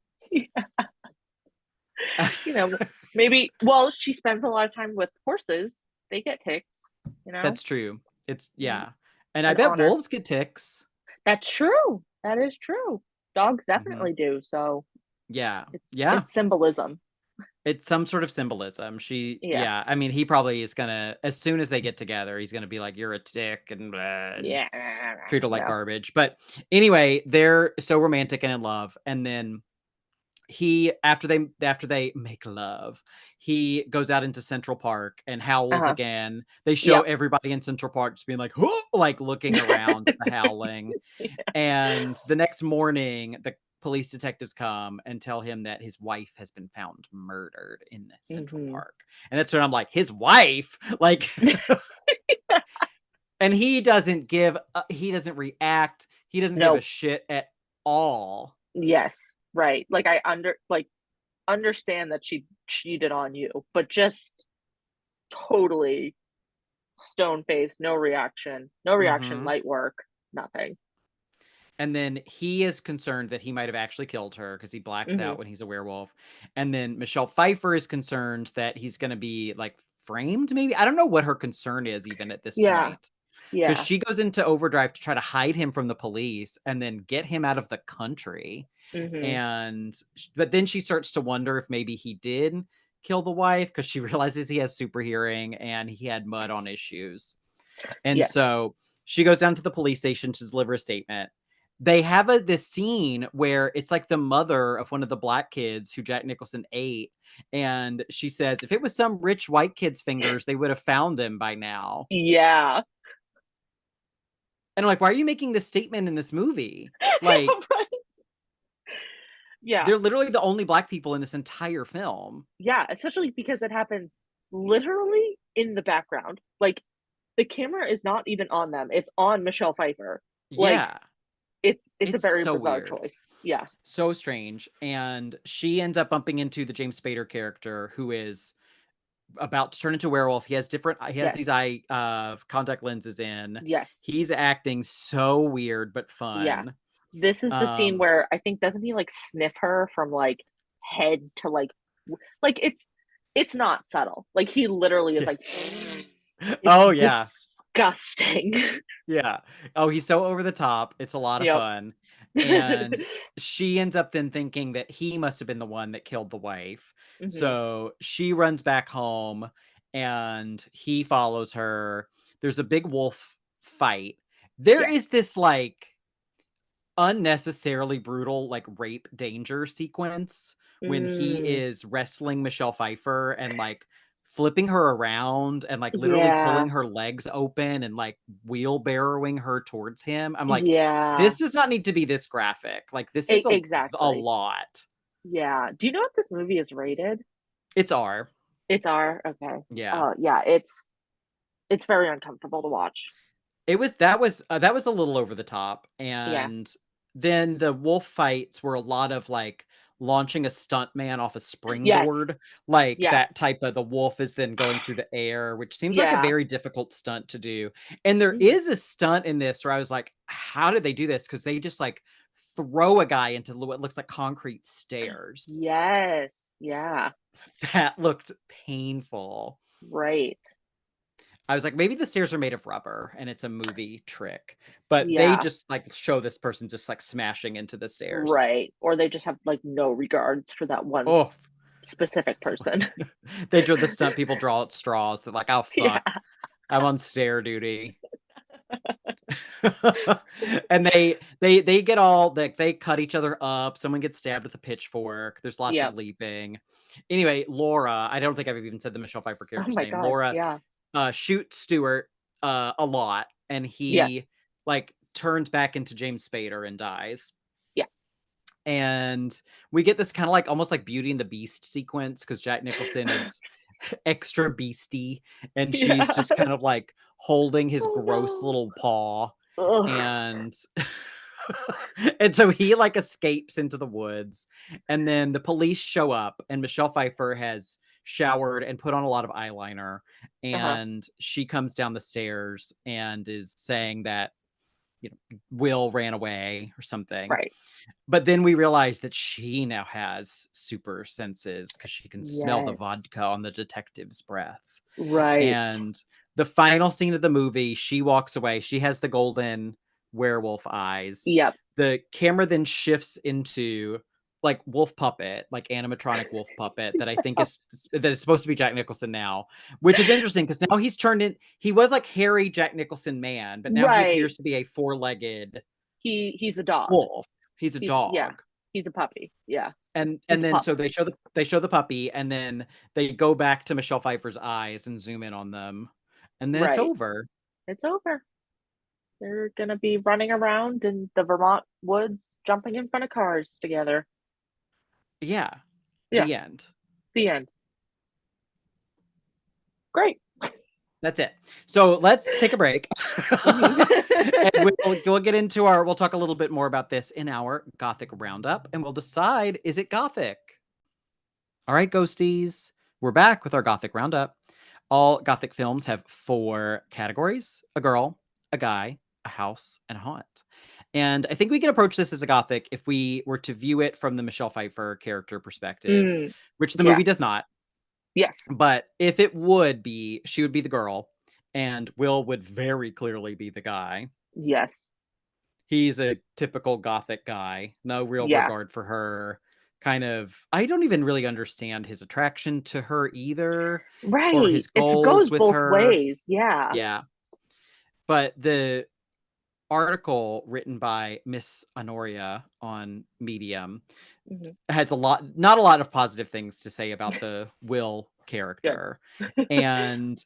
You know, maybe, well, she spends a lot of time with horses. They get ticks, you know? That's true. It's Mm, yeah. And I an bet honor. wolves get ticks. That's true. That is true. Dogs Mhm. definitely do. So Yeah. it, Yeah. it's symbolism. It's some sort of symbolism. Yeah. Yeah, I mean, he probably is gonna as soon as they get together, he's gonna be like, "You're a tick," and blah, and Yeah. treat her like Yeah. garbage. But anyway, they're so romantic and in love, and then he after they make love, he goes out into Central Park and howls Uh-huh. again. They show Yep. everybody in Central Park just being like, "Whoa," like looking around at the howling. And the next morning, the police detectives come and tell him that his wife has been found murdered in Central Hmm. Park. And that's when I'm like, his wife? Like, and he doesn't react. He doesn't give a No. shit at all. Yes. Right. Like I understand that she cheated on you, but just totally stone faced, no reaction. No reaction, Mhm. light work, nothing. And then he is concerned that he might have actually killed her because he blacks Hmm. out when he's a werewolf. And then Michelle Pfeiffer is concerned that he's going to be like framed, maybe. I don't know what her concern is even at this Yeah. point. Because Yeah. she goes into overdrive to try to hide him from the police and then get him out of the country. Hmm. But then she starts to wonder if maybe he did kill the wife because she realizes he has super hearing and he had mud on his shoes. And Yes. so she goes down to the police station to deliver a statement. They have this scene where it's like the mother of one of the black kids who Jack Nicholson ate. And she says, if it was some rich white kid's fingers, they would have found him by now. Yeah. And I'm like, why are you making this statement in this movie? Like, Right. Yeah. they're literally the only black people in this entire film. Yeah. Especially because it happens literally in the background. Like the camera is not even on them. It's on Michelle Pfeiffer. Like Yeah. it's a It's very so bizarre weird. choice. Yeah. So strange. And she ends up bumping into the James Spader character who is about to turn into a werewolf. He has Yes. these eye contact lenses in. Yes. He's acting so weird but Yeah. fun. This is the scene Um where I think doesn't he like sniff her from like head to like like it's not subtle. Like he literally is like yes. it's Oh yeah. disgusting. Yeah. Oh, he's so over the top. It's a lot of Yep. fun. And she ends up then thinking that he must have been the one that killed the wife. Hmm. So she runs back home and he follows her. There's a big wolf fight. There Yeah. is this like unnecessarily brutal like rape danger sequence when he Mm, is wrestling Michelle Pfeiffer and like flipping her around and like literally yeah. pulling her legs open and like wheelbarrowing her towards him. I'm like, Yeah. this does not need to be this graphic. Like this is a Exactly. lot. Yeah. Do you know what this movie is rated? It's R. It's R. Okay. Yeah. Yeah, it's very uncomfortable to watch. That was a little over the top, Yeah. and then the wolf fights were a lot of like launching a stunt man off a Yes. springboard, like Yeah. that type of the wolf is then going through the air, which seems like a Yeah. very difficult stunt to do. And there Mhm. is a stunt in this where I was like, how did they do this? Because they just like throw a guy into what looks like concrete stairs. Yes. Yeah. That looked painful. Right. I was like, maybe the stairs are made of rubber and it's a movie trick, but they Yeah. just like show this person just like smashing into the stairs. Right. Or they just have like no regards for that one Oh, specific person. they draw the stunt people draw at straws. They're like, oh Yeah. fuck, I'm on stair duty. And they get all like they cut each other up. Someone gets stabbed with a pitchfork. There's lots Yeah. of leaping. Anyway, Laura, I don't think I've even said the Michelle Pfeiffer Oh character's my name. god. Laura Yeah. shoots Stewart a lot, and Yes. he like turns back into James Spader and dies. Yeah. And we get this kind of like almost like Beauty and the Beast sequence because Jack Nicholson is extra beastie and she's Yeah. just kind of like holding his Oh gross no. little paw Ugh. and and so he like escapes into the woods and then the police show up and Michelle Pfeiffer has showered and put on a lot of eyeliner Uh-huh. and she comes down the stairs and is saying that Will ran away or something. Right. But then we realize that she now has super senses because she can smell the Yes. vodka on the detective's breath. Right. And the final scene of the movie, she walks away. She has the golden werewolf eyes. Yep. The camera then shifts into like wolf puppet, like animatronic wolf puppet that I think is supposed to be Jack Nicholson now, which is interesting because now he's turned in. He was like hairy Jack Nicholson man, but now he Right. appears to be a four-legged He's a dog. wolf. He's a Yeah. dog. He's a puppy. Yeah. And He's a then pup. so they show the puppy and then they go back to Michelle Pfeiffer's eyes and zoom in on them. And then it's Right. over. It's over. They're gonna be running around in the Vermont woods, jumping in front of cars together. Yeah. Yeah. The end. The end. Great. That's it. So let's take a break. And we'll get into we'll talk a little bit more about this in our Gothic Roundup and we'll decide, is it Gothic? All right, ghosties. We're back with our Gothic Roundup. All Gothic films have 4 categories: a girl, a guy, a house, and a haunt. And I think we can approach this as a Gothic if we were to view it from the Michelle Pfeiffer character perspective, which the Yeah. movie does not. Yes. But if it would be, she would be the girl, and Will would very clearly be the guy. Yes. He's a typical Gothic guy, no real Yeah. regard for her. Kind of, I don't even really understand his attraction to her either, or Right. his It goals goes with both her. ways. Yeah. Yeah. But the article written by Miss Honoria on Medium Mhm. has not a lot of positive things to say about the Will character. And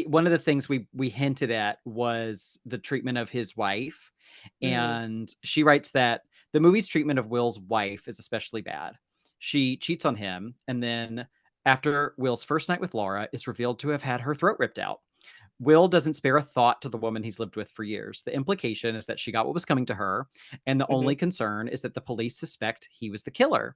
one of the things we hinted at was the treatment of his wife. And she writes that the movie's treatment of Will's wife is especially bad. She cheats on him, and then after Will's first night with Laura, is revealed to have had her throat ripped out. Will doesn't spare a thought to the woman he's lived with for years. The implication is that she got what was coming to her, and the only concern is that the police suspect he was the killer.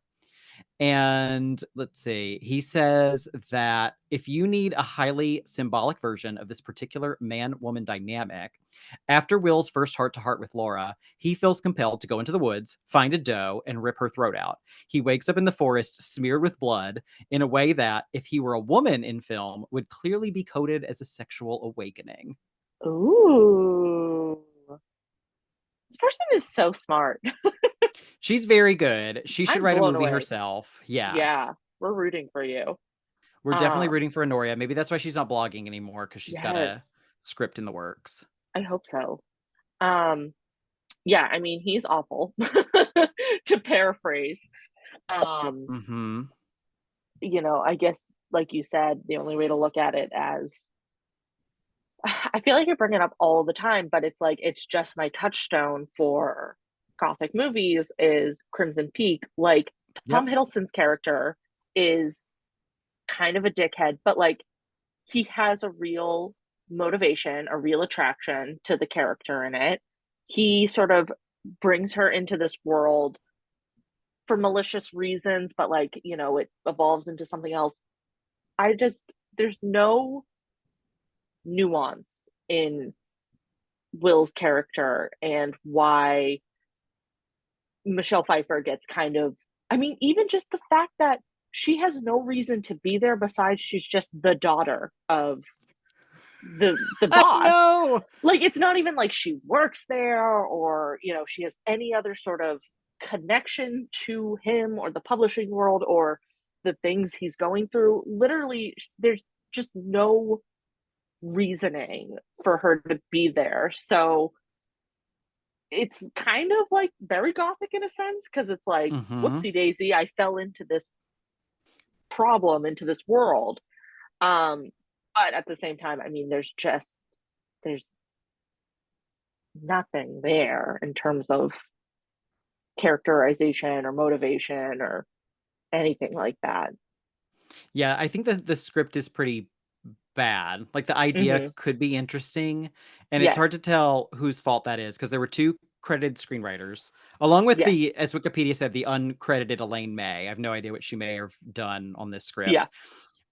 And let's see, he says that if you need a highly symbolic version of this particular man-woman dynamic, after Will's first heart-to-heart with Laura, he feels compelled to go into the woods, find a doe, and rip her throat out. He wakes up in the forest smeared with blood in a way that, if he were a woman in film, would clearly be coded as a sexual awakening. Ooh. This person is so smart. She's very good. She should I'm write a blown movie away. herself. Yeah. Yeah. We're rooting for you. We're definitely rooting for Honoria. Maybe that's why she's not blogging anymore, because she's got a Yes. script in the works. I hope so. Yeah, I mean, he's awful, to paraphrase. You know, I guess, like you said, the only way to look at it as I feel like I bring it up all the time, but it's like it's just my touchstone for Gothic movies is Crimson Peak. Like Tom Hiddleston's character is kind of a dickhead, but like he has a real motivation, a real attraction to the character in it. He sort of brings her into this world for malicious reasons, but like, you know, it evolves into something else. There's no nuance in Will's character and why Michelle Pfeiffer gets kind of, I mean, even just the fact that she has no reason to be there besides she's just the daughter of the boss. No. Like it's not even like she works there or, you know, she has any other sort of connection to him or the publishing world or the things he's going through. Literally, there's just no reasoning for her to be there. So it's kind of like very Gothic in a sense because it's like, whoopsie daisy, I fell into this problem, into this world. But at the same time, I mean, there's nothing there in terms of characterization or motivation or anything like that. Yeah, I think that the script is pretty bad. Like the idea Hmm. could be interesting, and it's Yes. hard to tell whose fault that is because there were two credited screenwriters, along with Yes. the, as Wikipedia said, the uncredited Elaine May. I have no idea what she may have done on this Yeah. script.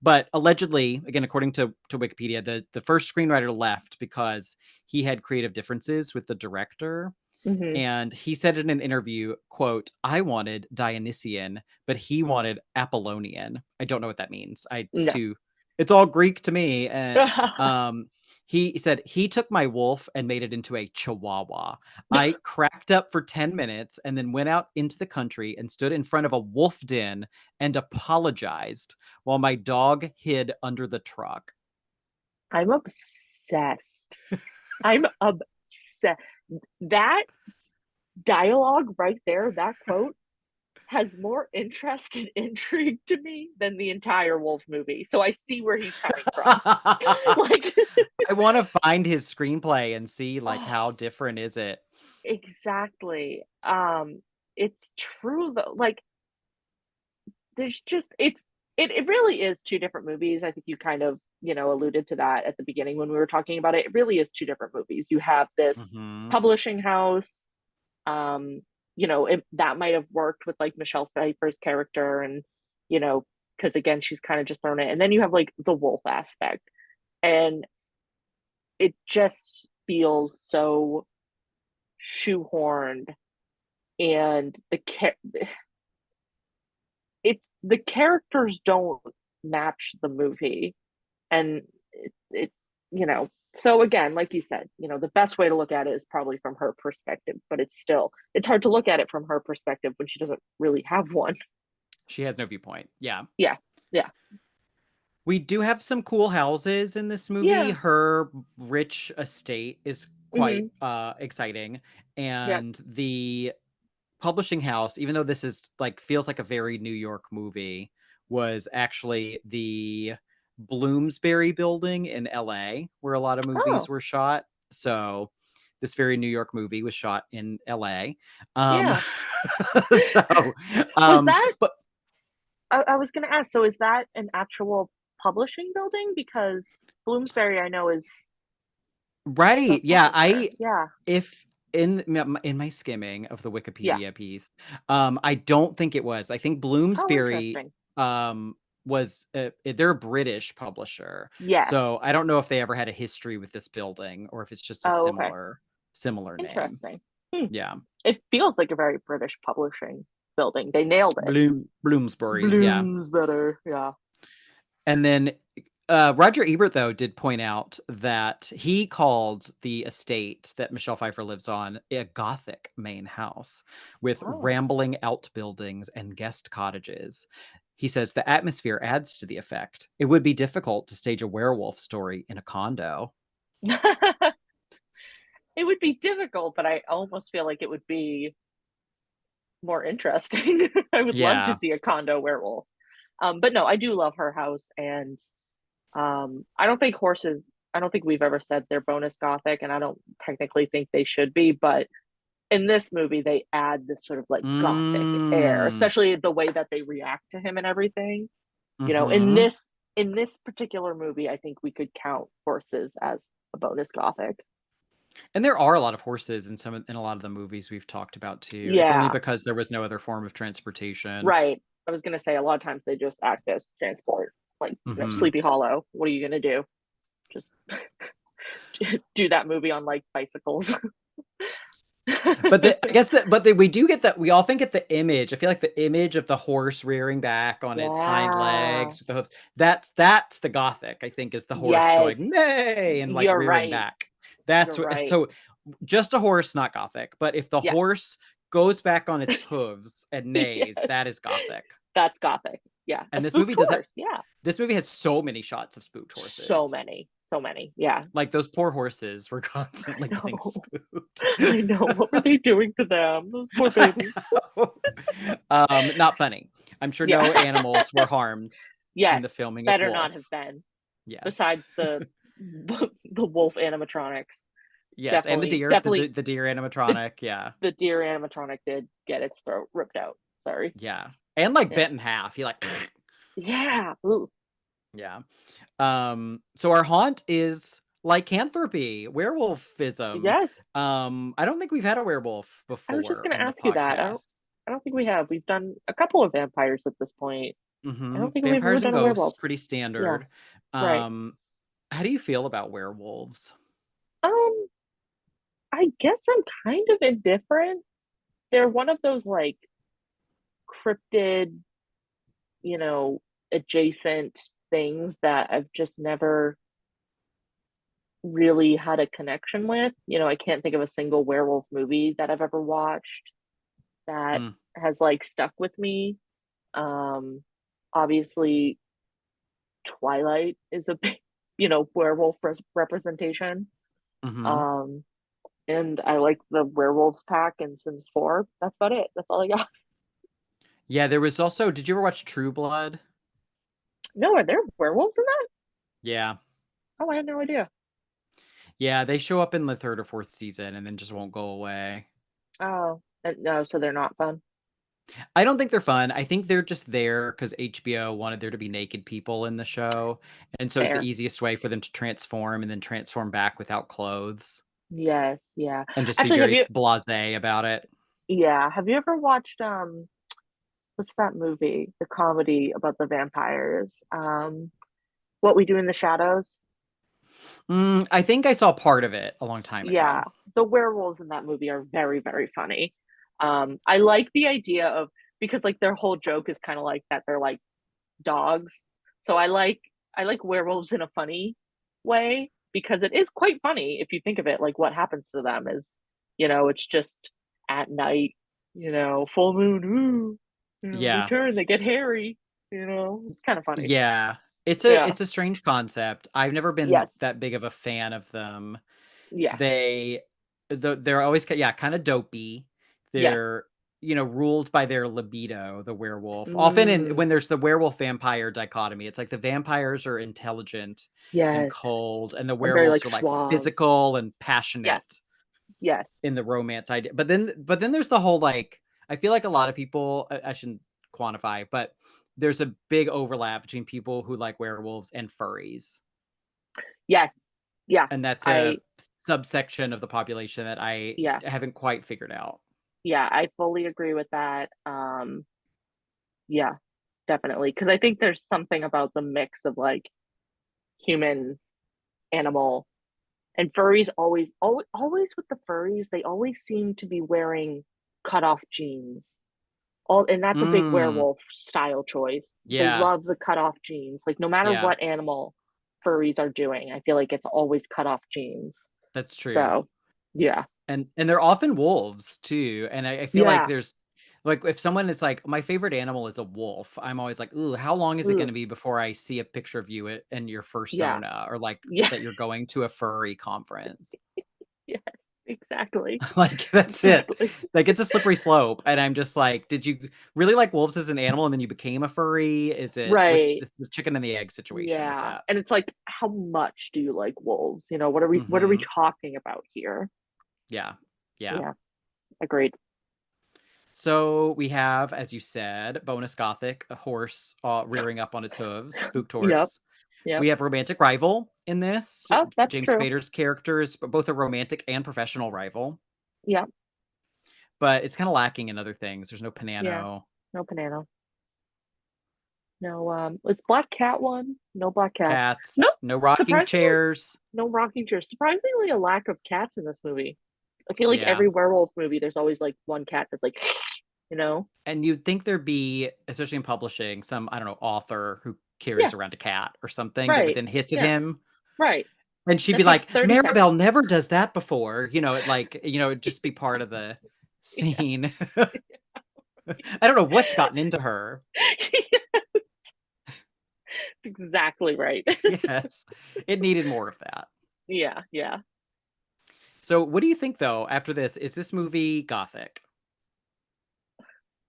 But allegedly, again, according to Wikipedia, the first screenwriter left because he had creative differences with the director. Hmm. And he said in an interview, quote, "I wanted Dionysian, but he wanted Apollonian." I don't know what that means. No. It's all Greek to me. And he said he took my wolf and made it into a chihuahua. I cracked up for 10 minutes and then went out into the country and stood in front of a wolf den and apologized while my dog hid under the truck. I'm obsessed. I'm obsessed. That dialogue right there, that quote, has more interest and intrigue to me than the entire Wolf movie. So I see where he's coming from. Like, I want to find his screenplay and see like oh, how different is it. exactly. It's true though. Like, there's just it really is two different movies. I think you kind of, alluded to that at the beginning when we were talking about it. It really is two different movies. You have this Mhm. publishing house. That might have worked with like Michelle Pfeiffer's character, and because again, she's kind of just thrown it. And then you have like the wolf aspect, and it just feels so shoehorned, and the characters don't match the movie, and it so again, like you said, the best way to look at it is probably from her perspective, but it's hard to look at it from her perspective when she doesn't really have one. She has no viewpoint. Yeah. Yeah. Yeah. We do have some cool houses in this movie. Yeah. Her rich estate is quite Hmm. exciting. Yeah. And the publishing house, even though this is like feels like a very New York movie, was actually the Bloomsbury building in LA where a lot of movies Oh, were shot. So this very New York movie was shot in LA. Um yeah. so Was that but I was gonna ask, so is that an actual publishing building? Because Bloomsbury I know is the right. Yeah, publisher. Yeah. if in my skimming of the Yeah. Wikipedia piece, I don't think it was. I think Oh, Bloomsbury interesting. was they're a British publisher. Yes. So I don't know if they ever had a history with this building or if it's just a Oh, okay. similar name. Interesting. Hmm. Yeah. It feels like a very British publishing building. They nailed it. Bloomsbury, yeah. Bloomsbury, yeah. And then Roger Ebert, though, did point out that he called the estate that Michelle Pfeiffer lives on a Gothic main house with Oh. rambling outbuildings and guest cottages. He says the atmosphere adds to the effect. It would be difficult to stage a werewolf story in a condo. It would be difficult, but I almost feel like it would be more interesting. I would love to Yeah. see a condo werewolf. But no, I do love her house, and I don't think we've ever said they're bonus gothic, and I don't technically think they should be, but in this movie they add this sort of like gothic air, Mm. especially the way that they react to him and everything. In Mhm. this particular movie, I think we could count horses as a bonus gothic. And there are a lot of horses in a lot of the movies we've talked about too, if only Yeah, because there was no other form of transportation. right. I was gonna say a lot of times they just act as transport, like Mhm. Sleepy Hollow. What are you gonna do? Just do that movie on like bicycles. But I guess we do get that. We often get the image. I feel like the image of the horse rearing back on its hind Yeah. legs with the hooves. That's the Gothic. I think is the horse Yes, going nay and like you're rearing right. back. That's You're what. right. So just a horse, not Gothic. But if the Yeah. horse goes back on its hooves and neighs, Yes. that is Gothic. That's gothic. Yeah. And A this spooked movie does that. horse. Yeah. This movie has so many shots of spooked horses. So many. So many. Yeah. Like those poor horses were constantly I getting know. spooked. I know. What were they doing to them? Those poor babies. Not funny. I'm sure Yeah. no animals were harmed Yes. in the filming Better of Wolf. not have been. Yes. Besides the wolf animatronics. Yes, and the Definitely, deer, definitely the deer animatronic. Yeah, the deer animatronic did get its throat ripped out. Sorry. yeah, and like Yeah. bent in half. He like, Yeah. Ooh. yeah. So our haunt is lycanthropy, werewolfism. Yes. I don't think we've had a werewolf I was just before gonna on the ask you that. podcast. I don't think we have. We've done a couple of vampires at this point. I don't think we've ever Vampires and done a ghosts, werewolf. pretty Yeah. standard. Right. How do you feel about werewolves? Um, I guess I'm kind of indifferent. They're one of those like cryptid, you know, adjacent things that I've just never really had a connection with. I can't think of a single werewolf movie that I've ever watched that Mm, has like stuck with me. Um, Obviously, Twilight is a big, werewolf representation. mhm. Um, and I like the werewolves pack in Sims 4. That's about it. That's all I got. Yeah, there was also, did you ever watch True Blood? No, are there werewolves in that? Yeah. Oh, I had no idea. Yeah, they show up in the 3rd or 4th season and then just won't go away. Oh, no, so they're not fun. I don't think they're fun. I think they're just there because HBO wanted there to be naked people in the show, and so it's the Fair. easiest way for them to transform and then transform back without clothes Yes, yeah. and just be Actually, very blasé about it. have you ever watched what's that movie? The comedy about the vampires. What We Do in the Shadows? I think I saw part of it a long time Yeah, ago. the werewolves in that movie are very, very funny. I like the idea of because like their whole joke is kind of like that they're like dogs. So I like werewolves in a funny way because it is quite funny if you think of it. Like what happens to them is, it's just at night, full moon, ooh, they Yeah. turn, they get hairy, it's kind of funny. Yeah. Yeah. It's a strange concept. I've never been Yes. that big of a fan of them. Yeah. They they're always yeah, kind of dopey. Yes. They're ruled by their libido, the werewolf. Often Mm, when there's the werewolf vampire dichotomy, it's like the vampires are intelligent and yes. cold and the And very werewolves like are like suave. physical and passionate Yes. Yes. in the romance idea. But then there's the whole like I feel like a lot of people I shouldn't quantify, but there's a big overlap between people who like werewolves and furries. Yes. Yeah. And that's I a subsection of the population that I yeah. haven't quite figured out. Yeah, I fully agree with that. Yeah, definitely. Because I think there's something about the mix of like human, animal, and furries always with the furries, they always seem to be wearing cut off jeans. And that's a big Mm, werewolf style choice. They yeah, love the cut off jeans. Like no matter yeah, what animal furries are doing, I feel like it's always cut off jeans. that's true. So yeah. And they're often wolves too. And I feel like Yeah. there's like if someone is like my favorite animal is a wolf, I'm always like, ooh, how long is it going Ugh. to be before I see a picture of you in your Yeah. fursona or like Yeah. that you're going to a furry conference? Yes, exactly. Like that's it. Exactly. Like it's a slippery slope. And I'm just like, did you really like wolves as an animal and then you became a furry? Is it which Right. the chicken and the egg situation with Yeah. that? And it's like, how much do you like wolves? What are we Hmm. talking about here? Yeah. Yeah. Yeah, agreed. So we have, as you said, bonus gothic, a horse rearing up on its hooves, spooked Yep. horse. Yep. We have romantic rival in this. Oh, that's James true. Spader's character is both a romantic and professional rival, Yep. but it's kind of lacking in other things. There's no Yeah. Panano. No Panano. No, it's Black Cat one. No Black Cat. Cats, No, no rocking surprisingly, chairs. no rocking chairs. Surprisingly, a lack of cats in this movie. I feel like Yeah. every werewolf movie, there's always like one cat that's like, you know? And you'd think there'd be, especially in publishing, some, I don't know, author who Yeah, carries around a cat or something that would right. then hiss at Yeah, him. right. And she'd That be takes like, 30 seconds. Maribel never does that before. It'd just be part of the Yeah. scene. I don't know what's gotten into her. Exactly right. Yes. It needed more of that. Yeah, yeah. So what do you think though, after this? Is this movie gothic?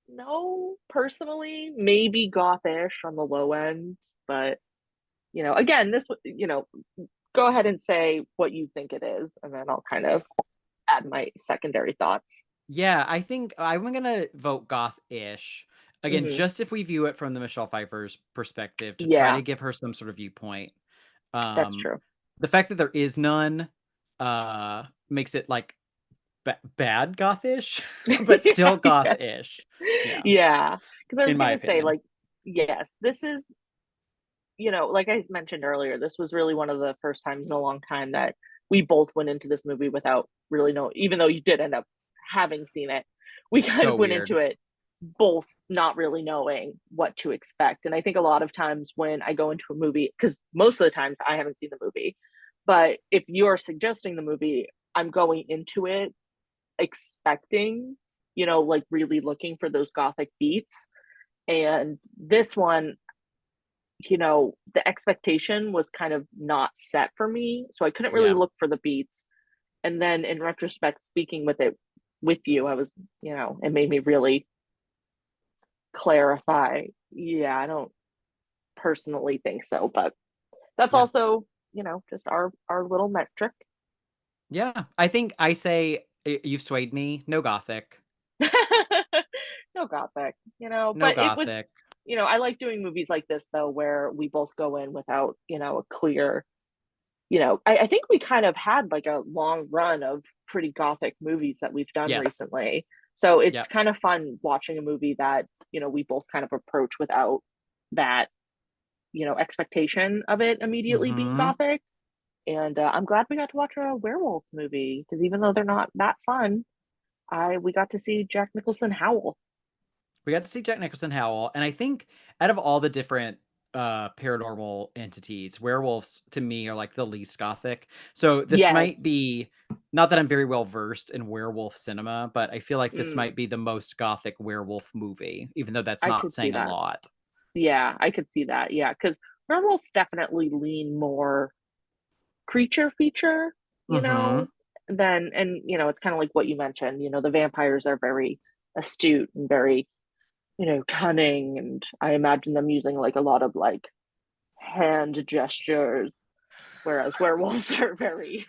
No, personally, maybe gothish on the low end, but again, this go ahead and say what you think it is, and then I'll kind of add my secondary thoughts. Yeah, I think I'm gonna vote goth-ish. Again, Hmm. just if we view it from the Michelle Pfeiffer's perspective to try Yeah, to give her some sort of viewpoint. that's Um, true. the fact that there is none makes it like bad gothish, but still Yeah, yes. goth-ish. Yeah, Yeah, because I was in my gonna say, opinion. like, yes, this is, like I mentioned earlier, this was really one of the first times in a long time that we both went into this movie without really know, even though you did end up having seen it, we kind So of went into weird. it both not really knowing what to expect. And I think a lot of times when I go into a movie, because most of the times I haven't seen the movie, but if you're suggesting the movie, I'm going into it expecting, like really looking for those gothic beats. And this one, the expectation was kind of not set for me. So I couldn't really Yeah. look for the beats. And then in retrospect, speaking with you, I was, it made me really clarify. Yeah, I don't personally think so, but that's Yeah. also, just our little metric. Yeah. I think I say you've swayed me. No gothic. No gothic, No but it was, gothic. I like doing movies like this though, where we both go in without, a clear, I think we kind of had like a long run of pretty gothic movies that we've done Yes. recently. So it's Yep. kind of fun watching a movie that, we both kind of approach without that, expectation of it immediately being Hmm. gothic. And I'm glad we got to watch a werewolf movie because even though they're not that fun, we got to see Jack Nicholson howl. We got to see Jack Nicholson howl, and I think out of all the different paranormal entities, werewolves to me are like the least gothic. So this might Yes. be, not that I'm very well versed in werewolf cinema, but I feel like this Mm, might be the most gothic werewolf movie, even though that's I not could see saying a that. lot. Yeah, I could see that. Yeah, because werewolves definitely lean more creature feature, Hmm. than, and it's kind of like what you mentioned. The vampires are very astute and very, cunning, and I imagine them using like a lot of like hand gestures, whereas werewolves are very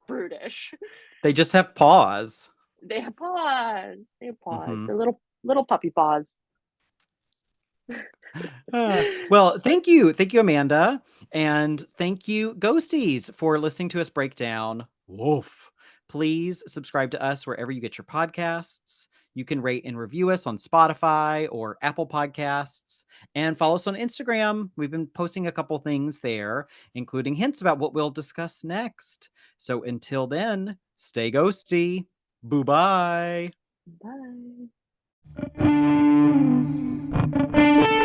brutish. They just have paws. They have paws. They have paws. Hmm. They're little puppy paws. Well, thank you, Amanda, and thank you, Ghosties, for listening to us break down Wolf. Please subscribe to us wherever you get your podcasts. You can rate and review us on Spotify or Apple Podcasts, and follow us on Instagram. We've been posting a couple things there, including hints about what we'll discuss next. So until then, stay ghosty. Boo bye. Bye.